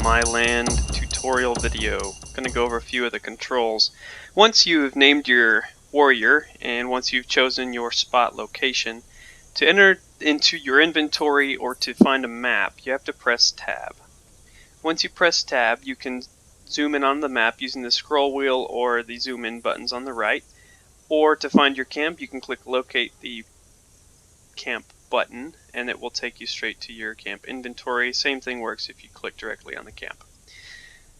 MyLand tutorial video. I'm going to go over a few of the controls. Once you've named your warrior and once you've chosen your spot location, to enter into your inventory or to find a map, you have to press tab. Once you press tab, you can zoom in on the map using the scroll wheel or the zoom in buttons on the right. Or to find your camp, you can click locate the camp button and it will take you straight to your camp inventory. Same thing works if you click directly on the camp.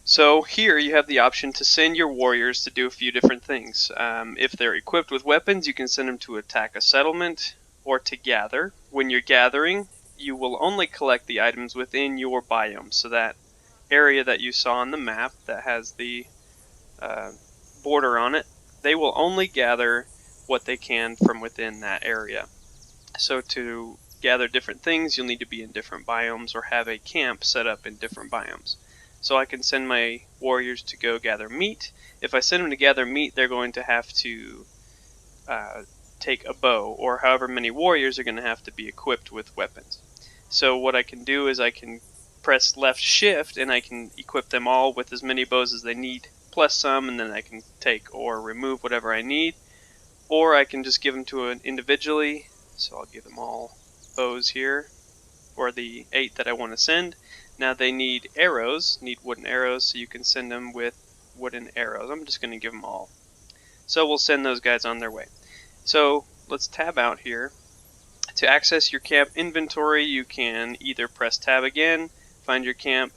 So here you have the option to send your warriors to do a few different things. If they're equipped with weapons, you can send them to attack a settlement or to gather. When you're gathering, you will only collect the items within your biome. So that area that you saw on the map that has the border on it, they will only gather what they can from within that area. So to gather different things, you'll need to be in different biomes or have a camp set up in different biomes. So I can send my warriors to go gather meat. If I send them to gather meat, they're going to have to take a bow, or however many warriors are going to have to be equipped with weapons. So what I can do is I can press left shift and I can equip them all with as many bows as they need, plus some, and then I can take or remove whatever I need. Or I can just give them to an individually. So I'll give them all bows here, or the 8 that I want to send. Now they need arrows, need wooden arrows, so you can send them with wooden arrows. I'm just going to give them all. So we'll send those guys on their way. So let's tab out here. To access your camp inventory, you can either press tab again, find your camp,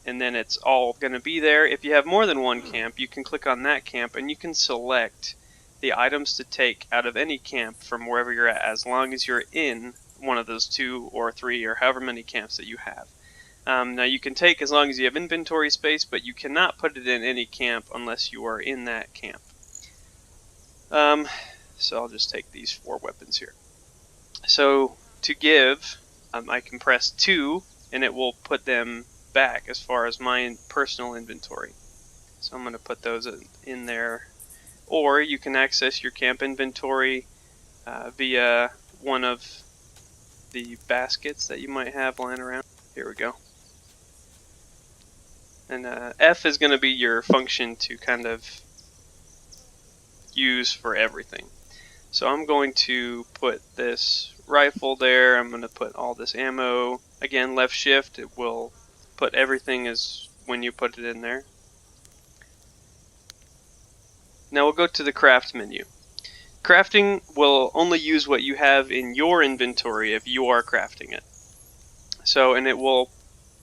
and then it's all going to be there. If you have more than one camp, you can click on that camp and you can select the items to take out of any camp from wherever you're at, as long as you're in one of those 2 or 3 or however many camps that you have. Now you can take as long as you have inventory space, but you cannot put it in any camp unless you are in that camp. So I'll just take these 4 weapons here. So to give, I can press 2 and it will put them back as far as my personal inventory. So I'm going to put those in there. Or you can access your camp inventory via one of the baskets that you might have lying around. Here we go. And F is going to be your function to kind of use for everything. So I'm going to put this rifle there. I'm going to put all this ammo. Again, left shift, it will put everything as when you put it in there. Now we'll go to the craft menu. Crafting will only use what you have in your inventory if you are crafting it. So, and it will,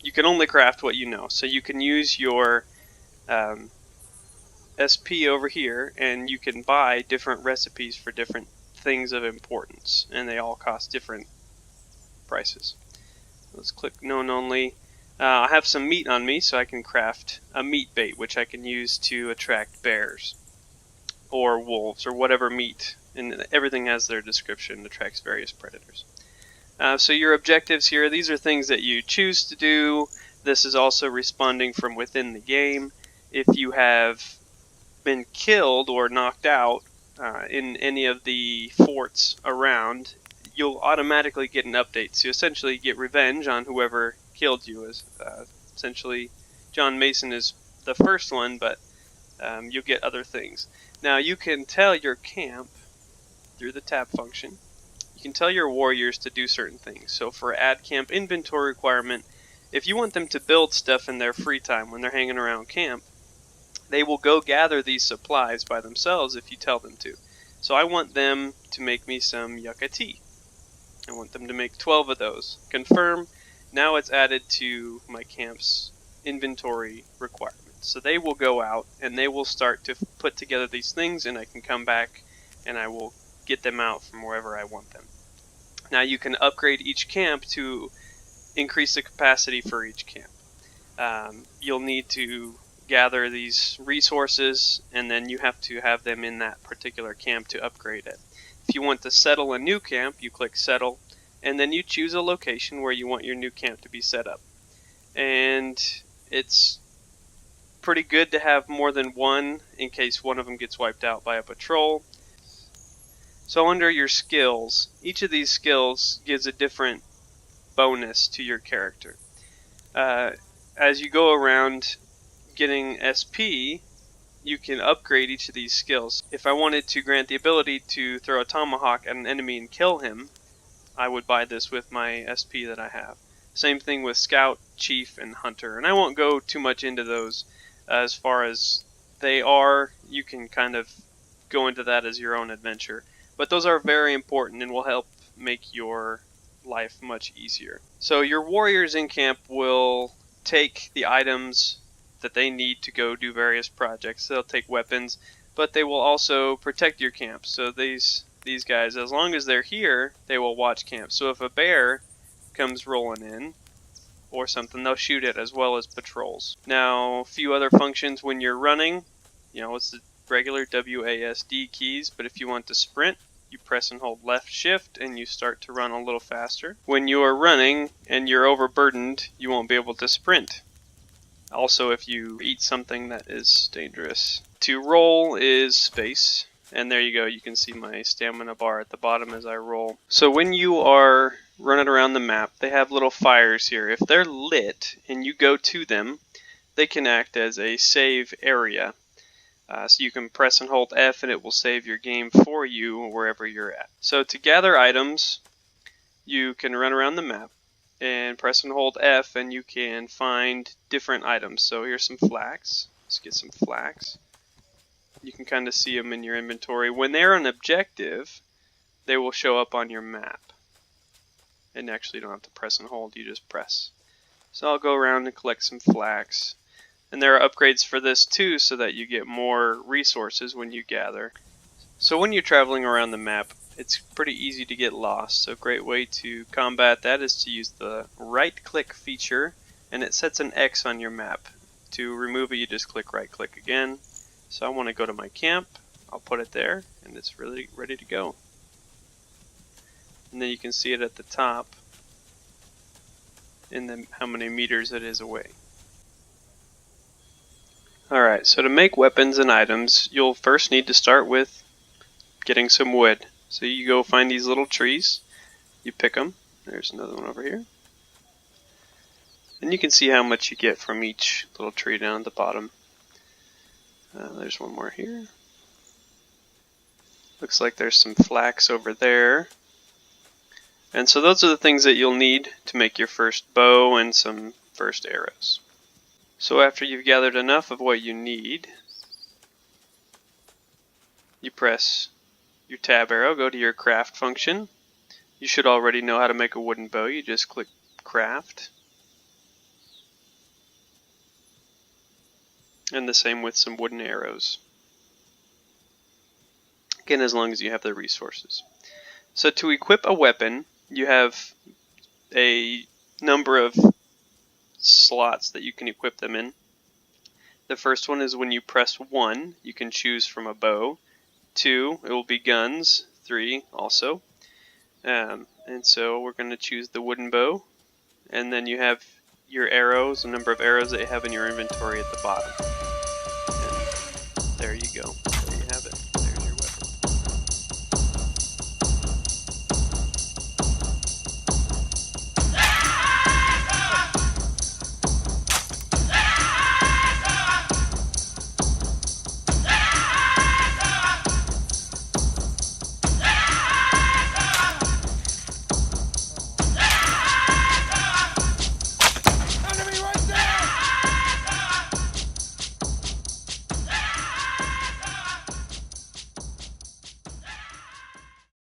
you can only craft what you know. So you can use your SP over here and you can buy different recipes for different things of importance, and they all cost different prices. Let's click known only. I have some meat on me, so I can craft a meat bait, which I can use to attract bears or wolves or whatever meat, and everything has their description, attracts various predators. So your objectives here, these are things that you choose to do. This is also responding from within the game. If you have been killed or knocked out in any of the forts around, you'll automatically get an update. So you essentially get revenge on whoever killed you. Essentially, John Mason is the first one, but you'll get other things. Now you can tell your camp through the tab function. You can tell your warriors to do certain things. So for add camp inventory requirement, if you want them to build stuff in their free time when they're hanging around camp, they will go gather these supplies by themselves if you tell them to. So I want them to make me some yucca tea. I want them to make 12 of those. Confirm. Now it's added to my camp's inventory requirements. So they will go out and they will start to put together these things, and I can come back and I will get them out from wherever I want them. Now you can upgrade each camp to increase the capacity for each camp. You'll need to gather these resources, and then you have to have them in that particular camp to upgrade it. If you want to settle a new camp, you click settle, and then you choose a location where you want your new camp to be set up. And it's pretty good to have more than one in case one of them gets wiped out by a patrol. So under your skills, each of these skills gives a different bonus to your character. as you go around getting SP, you can upgrade each of these skills. If I wanted to grant the ability to throw a tomahawk at an enemy and kill him, I would buy this with my SP that I have. Same thing with Scout, Chief, and Hunter. And I won't go too much into those as far as they are. You can kind of go into that as your own adventure. But those are very important and will help make your life much easier. So your warriors in camp will take the items that they need to go do various projects. They'll take weapons, but they will also protect your camp. So these guys, as long as they're here, they will watch camp. So if a bear comes rolling in or something, they'll shoot it, as well as patrols. Now, a few other functions when you're running, it's the regular WASD keys, but if you want to sprint, you press and hold left shift and you start to run a little faster. When you are running and you're overburdened, you won't be able to sprint. Also, if you eat something that is dangerous. To roll is space, and there you go, you can see my stamina bar at the bottom as I roll. So when you are running around the map, they have little fires here. If they're lit and you go to them, they can act as a save area. So you can press and hold F and it will save your game for you wherever you're at. So to gather items, you can run around the map and press and hold F and you can find different items. So here's some flax. Let's get some flax. You can kind of see them in your inventory. When they're an objective, they will show up on your map. And actually you don't have to press and hold, you just press. So I'll go around and collect some flax. And there are upgrades for this too, so that you get more resources when you gather. So when you're traveling around the map, it's pretty easy to get lost. So a great way to combat that is to use the right click feature, and it sets an X on your map. To remove it, you just click right click again. So I want to go to my camp, I'll put it there, and it's really ready to go. And then you can see it at the top, and then how many meters it is away. Alright, so to make weapons and items, you'll first need to start with getting some wood. So you go find these little trees, you pick them, there's another one over here. And you can see how much you get from each little tree down at the bottom. There's one more here. Looks like there's some flax over there. And so those are the things that you'll need to make your first bow and some first arrows. So after you've gathered enough of what you need, you press your tab arrow, go to your craft function. You should already know how to make a wooden bow. You just click craft. And the same with some wooden arrows. Again, as long as you have the resources. So to equip a weapon, you have a number of slots that you can equip them in. The first one is when you press 1, you can choose from a bow. 2, it will be guns. 3, also. And so we're going to choose the wooden bow. And then you have your arrows, the number of arrows that you have in your inventory at the bottom. And there you go.